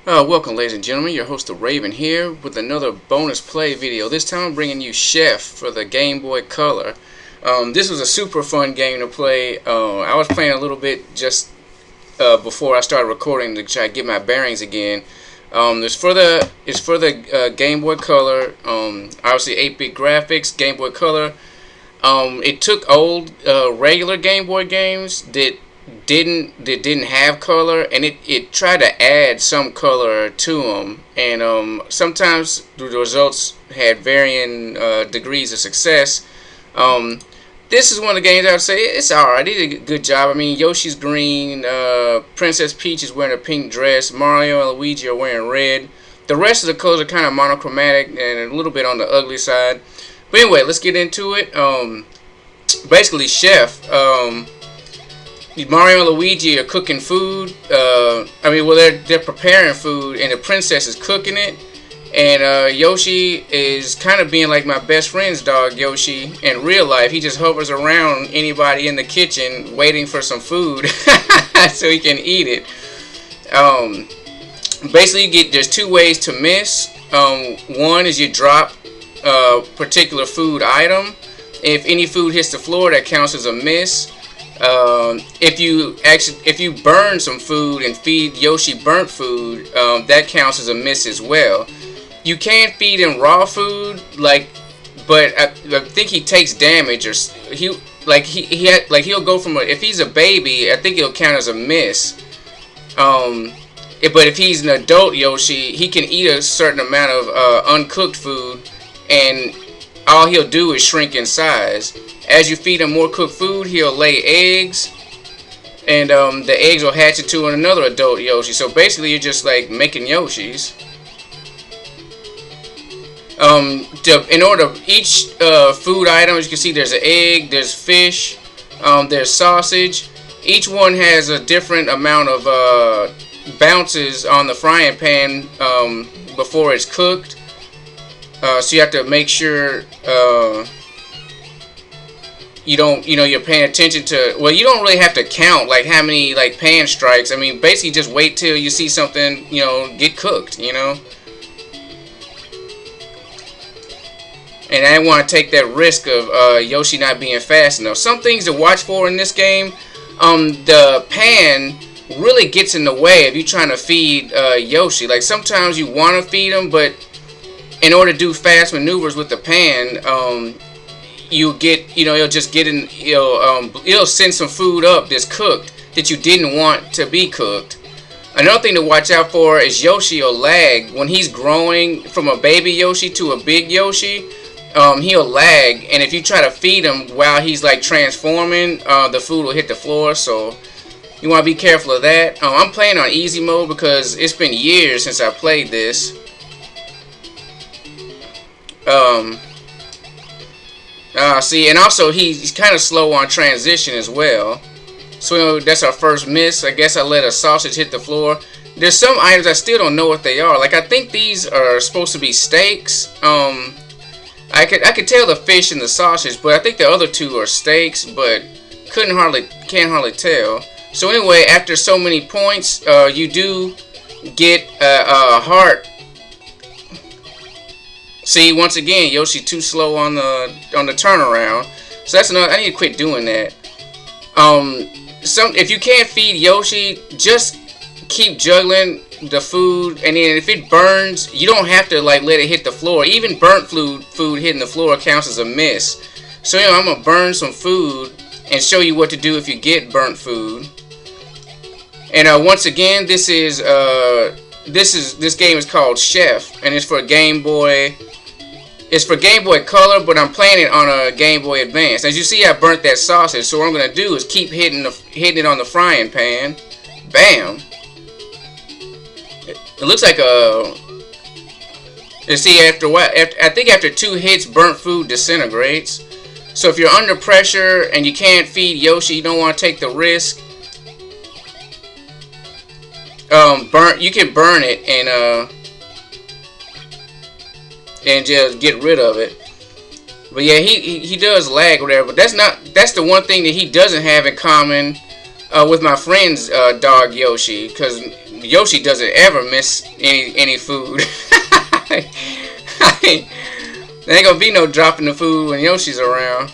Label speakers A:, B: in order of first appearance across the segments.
A: Welcome, ladies and gentlemen. Your host, the Raven, here with another bonus play video. This time I'm bringing you Chef for the Game Boy Color. This was a super fun game to play. I was playing a little bit just before I started recording to try to get my bearings again. It's for the Game Boy Color. Obviously 8-bit graphics, Game Boy Color. It took old regular Game Boy games that didn't have color, and it tried to add some color to them, and sometimes the results had varying degrees of success. This is one of the games I would say it's alright. They did a good job. I mean, Yoshi's green, Princess Peach is wearing a pink dress, Mario and Luigi are wearing red. The rest of the colors are kind of monochromatic and a little bit on the ugly side. But anyway, let's get into it. Basically, Chef. Mario and Luigi are cooking food. They're preparing food, and the princess is cooking it. And Yoshi is kind of being like my best friend's dog, Yoshi. In real life, he just hovers around anybody in the kitchen, waiting for some food so he can eat it. Basically, there's two ways to miss. One is you drop a particular food item. If any food hits the floor, that counts as a miss. If you burn some food and feed Yoshi burnt food, that counts as a miss as well. You can't feed him raw food, but I think he takes damage, or he'll go from if he's a baby, I think it'll count as a miss. But if he's an adult Yoshi, he can eat a certain amount of uncooked food, and all he'll do is shrink in size. As you feed him more cooked food, he'll lay eggs, and the eggs will hatch into another adult Yoshi. So basically, you're just like making Yoshis. In order, each food item, as you can see, there's an egg, there's fish, there's sausage. Each one has a different amount of bounces on the frying pan before it's cooked. So you have to make sure you're paying attention to. Well, you don't really have to count like how many pan strikes. I mean, basically just wait till you see something get cooked. And I didn't want to take that risk of Yoshi not being fast enough. Some things to watch for in this game. The pan really gets in the way of you trying to feed Yoshi. Like sometimes you want to feed him, but in order to do fast maneuvers with the pan, it'll send some food up that's cooked that you didn't want to be cooked. Another thing to watch out for is Yoshi will lag when he's growing from a baby Yoshi to a big Yoshi. He'll lag, and if you try to feed him while he's transforming, the food will hit the floor. So you want to be careful of that. I'm playing on easy mode because it's been years since I played this. See, and also he's kind of slow on transition as well. So that's our first miss. I guess I let a sausage hit the floor. There's some items I still don't know what they are. I think these are supposed to be steaks. I could tell the fish and the sausage, but I think the other two are steaks, but can't hardly tell. So anyway, after so many points, you do get a heart. See, once again, Yoshi too slow on the turnaround. So that's another. I need to quit doing that. If you can't feed Yoshi, just keep juggling the food, and then if it burns, you don't have to let it hit the floor. Even burnt food hitting the floor counts as a miss. So I'm gonna burn some food and show you what to do if you get burnt food. And once again, this game is called Chef, and it's for Game Boy. It's for Game Boy Color, but I'm playing it on a Game Boy Advance. As you see, I burnt that sausage, so what I'm gonna do is keep hitting it on the frying pan. Bam! It looks like you see, after what? I think after 2 hits, burnt food disintegrates. So if you're under pressure and you can't feed Yoshi, you don't want to take the risk. You can burn it and just get rid of it. But yeah, he does lag or whatever. But that's the one thing that he doesn't have in common with my friend's dog Yoshi, because Yoshi doesn't ever miss any food. There ain't gonna be no dropping the food when Yoshi's around.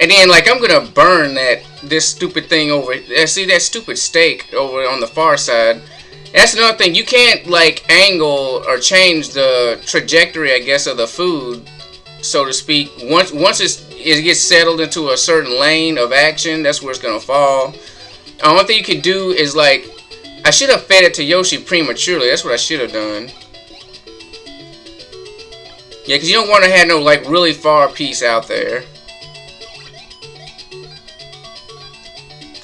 A: And then, like, I'm gonna burn this stupid thing over. See that stupid steak over on the far side? That's another thing. You can't, like, angle or change the trajectory, I guess, of the food, so to speak. Once it gets settled into a certain lane of action, that's where it's gonna fall. The only thing you can do is, like, I should have fed it to Yoshi prematurely. That's what I should have done. Yeah, because you don't want to have no, like, really far piece out there.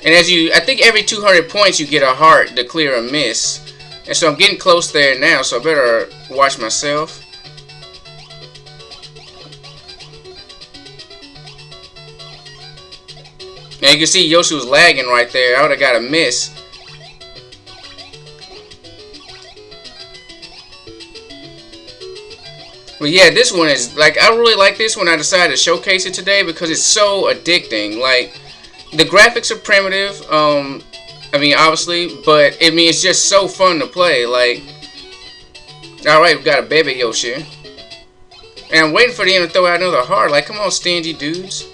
A: And I think every 200 points you get a heart to clear a miss. And so I'm getting close there now, so I better watch myself. Now you can see Yoshi was lagging right there. I would have got a miss. But yeah, this one is, like, I really like this one. I decided to showcase it today because it's so addicting. Like, the graphics are primitive, I mean, obviously, but, I mean, it's just so fun to play, like, alright, we got a baby Yoshi, and I'm waiting for them to throw out another heart, like, come on, stingy dudes.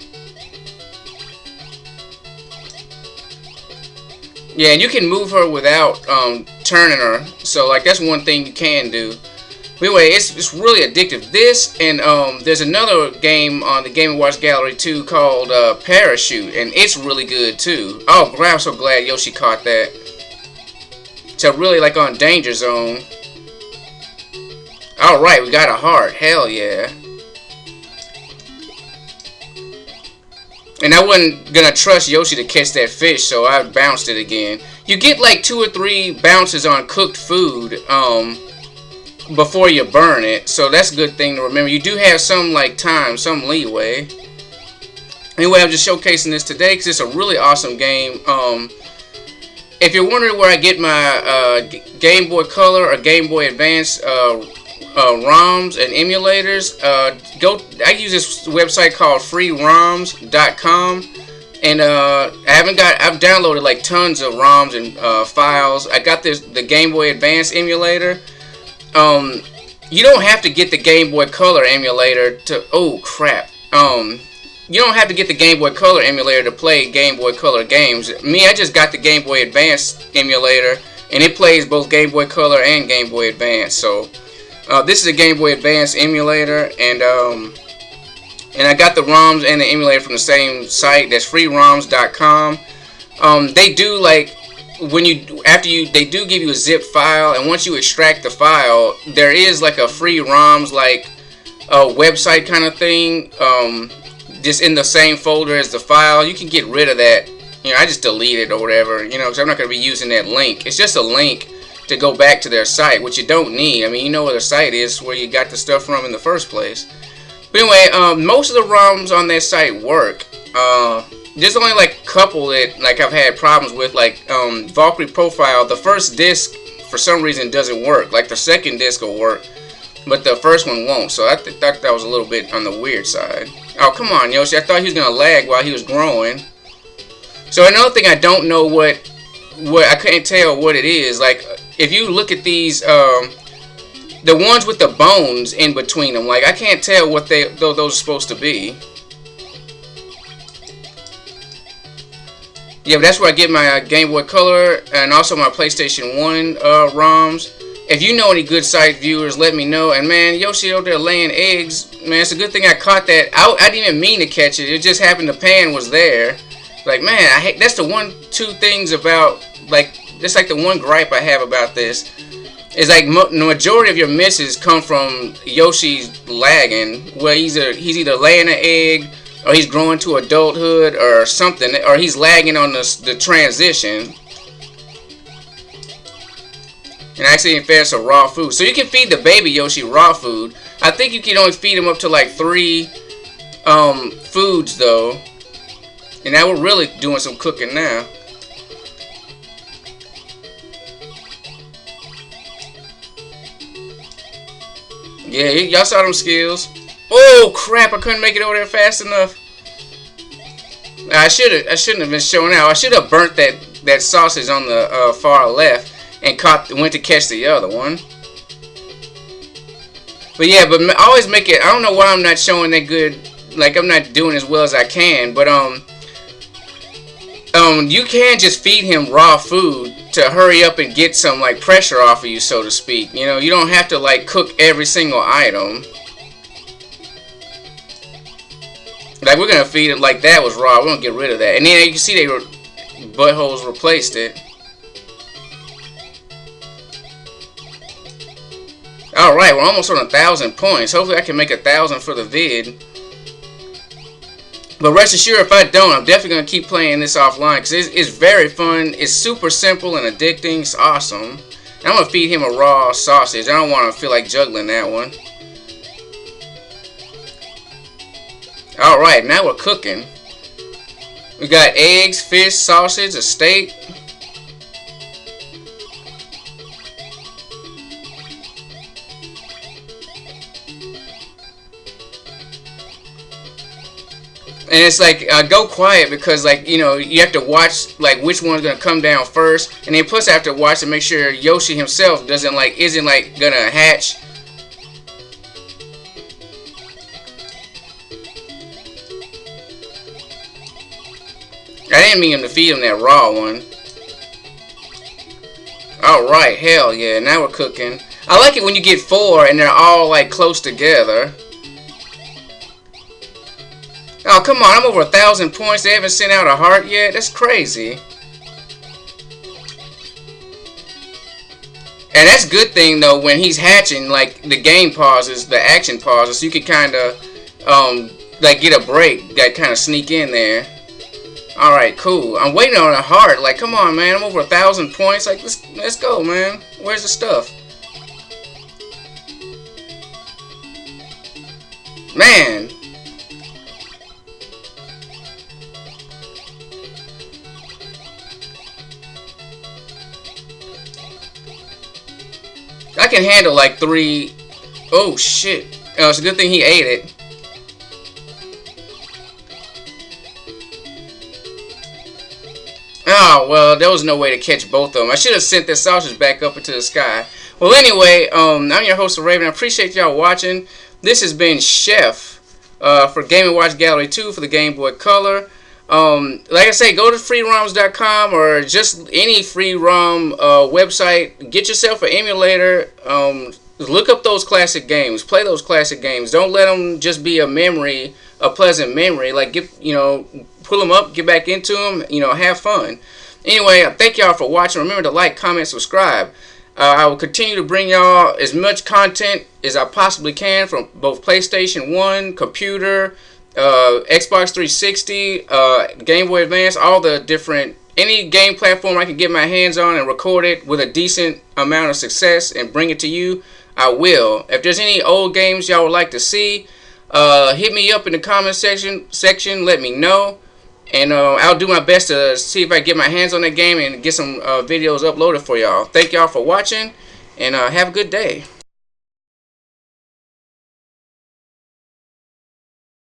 A: Yeah, and you can move her without, turning her, so, like, that's one thing you can do. But anyway, it's really addictive. This, and there's another game on the Game & Watch Gallery too called Parachute, and it's really good too. Oh, I'm so glad Yoshi caught that. So really, like, on Danger Zone. Alright, we got a heart. Hell yeah. And I wasn't gonna trust Yoshi to catch that fish, so I bounced it again. You get like 2 or 3 bounces on cooked food, before you burn it, so that's a good thing to remember. You do have some, like, time, some leeway. Anyway, I'm just showcasing this today because it's a really awesome game. If you're wondering where I get my Game Boy Color or Game Boy Advance ROMs and emulators, I use this website called freeroms.com, and I've downloaded like tons of ROMs and files. I got the Game Boy Advance emulator. You don't have to get the Game Boy Color emulator to, oh crap, you don't have to get the Game Boy Color emulator to play Game Boy Color games. Me, I just got the Game Boy Advance emulator, and it plays both Game Boy Color and Game Boy Advance. So, this is a Game Boy Advance emulator, and I got the ROMs and the emulator from the same site. That's freeroms.com. They do, like, they do give you a zip file, and once you extract the file, there is like a free ROMs, like a website kind of thing, just in the same folder as the file. You can get rid of that. You know, I just delete it or whatever, you know, because I'm not going to be using that link. It's just a link to go back to their site, which you don't need. I mean, you know where their site is, where you got the stuff from in the first place. But anyway, most of the ROMs on that site work. There's only like a couple that, like, I've had problems with, like Valkyrie Profile. The first disc for some reason doesn't work. Like, the second disc will work, but the first one won't. So I thought that was a little bit on the weird side. Oh, come on, Yoshi. I thought he was gonna lag while he was growing. So another thing, I don't know what I couldn't tell what it is. Like, if you look at these, the ones with the bones in between them, like, I can't tell what those are supposed to be. Yeah, but that's where I get my Game Boy Color and also my PlayStation 1 ROMs. If you know any good site viewers, let me know. And man, Yoshi out there laying eggs. Man, it's a good thing I caught that. I didn't even mean to catch it. It just happened the pan was there. Like, man, that's the two things about, like, that's like the one gripe I have about this. Is like the majority of your misses come from Yoshi's lagging, where he's either laying an egg, or he's growing to adulthood, or something, or he's lagging on the transition. And actually fed some raw food. So you can feed the baby Yoshi raw food. I think you can only feed him up to like 3 foods though. And now we're really doing some cooking now. Yeah, y'all saw them skills. Oh crap, I couldn't make it over there fast enough. I shouldn't have been showing out. I should have burnt that sausage on the far left and went to catch the other one. But yeah, but always make it. I don't know why I'm not showing that good. Like I'm not doing as well as I can. But you can just feed him raw food to hurry up and get some like pressure off of you, so to speak. You know, you don't have to like cook every single item. Like we're gonna feed it like that was raw. We're gonna get rid of that. And then you can see buttholes replaced it. Alright, we're almost on 1,000 points. Hopefully I can make 1,000 for the vid. But rest assured, if I don't, I'm definitely going to keep playing this offline. Because it's very fun. It's super simple and addicting. It's awesome. And I'm going to feed him a raw sausage. I don't want to feel like juggling that one. Alright, now we're cooking. We got eggs, fish, sausage, a steak. And it's like, go quiet because, like, you know, you have to watch, like, which one's going to come down first. And then plus I have to watch to make sure Yoshi himself isn't, like, going to hatch. I didn't mean him to feed him that raw one. Alright, hell yeah, now we're cooking. I like it when you get 4 and they're all, like, close together. Oh, come on, I'm over 1,000 points. They haven't sent out a heart yet? That's crazy. And that's a good thing, though, when he's hatching, like, the game pauses, the action pauses, so you can kind of, like, get a break, that kind of sneak in there. Alright, cool. I'm waiting on a heart. Like, come on, man, I'm over 1,000 points. Like, let's go, man. Where's the stuff? Man. I can handle like 3. Oh shit. It's a good thing he ate it. Oh, well, there was no way to catch both of them. I should have sent that sausage back up into the sky. Well, anyway, I'm your host, Raven. I appreciate y'all watching. This has been Chef for Game & Watch Gallery 2 for the Game Boy Color. Like I say, go to freeroms.com or just any free ROM website. Get yourself an emulator. Look up those classic games. Play those classic games. Don't let them just be a memory, a pleasant memory. Like, pull them up, get back into them, have fun. Anyway, thank y'all for watching. Remember to like, comment, subscribe. I will continue to bring y'all as much content as I possibly can from both PlayStation 1, computer, Xbox 360, Game Boy Advance, all the different, any game platform I can get my hands on and record it with a decent amount of success and bring it to you, I will. If there's any old games y'all would like to see, hit me up in the comment section, let me know, and I'll do my best to see if I can get my hands on that game and get some videos uploaded for y'all. Thank y'all for watching, and have a good day.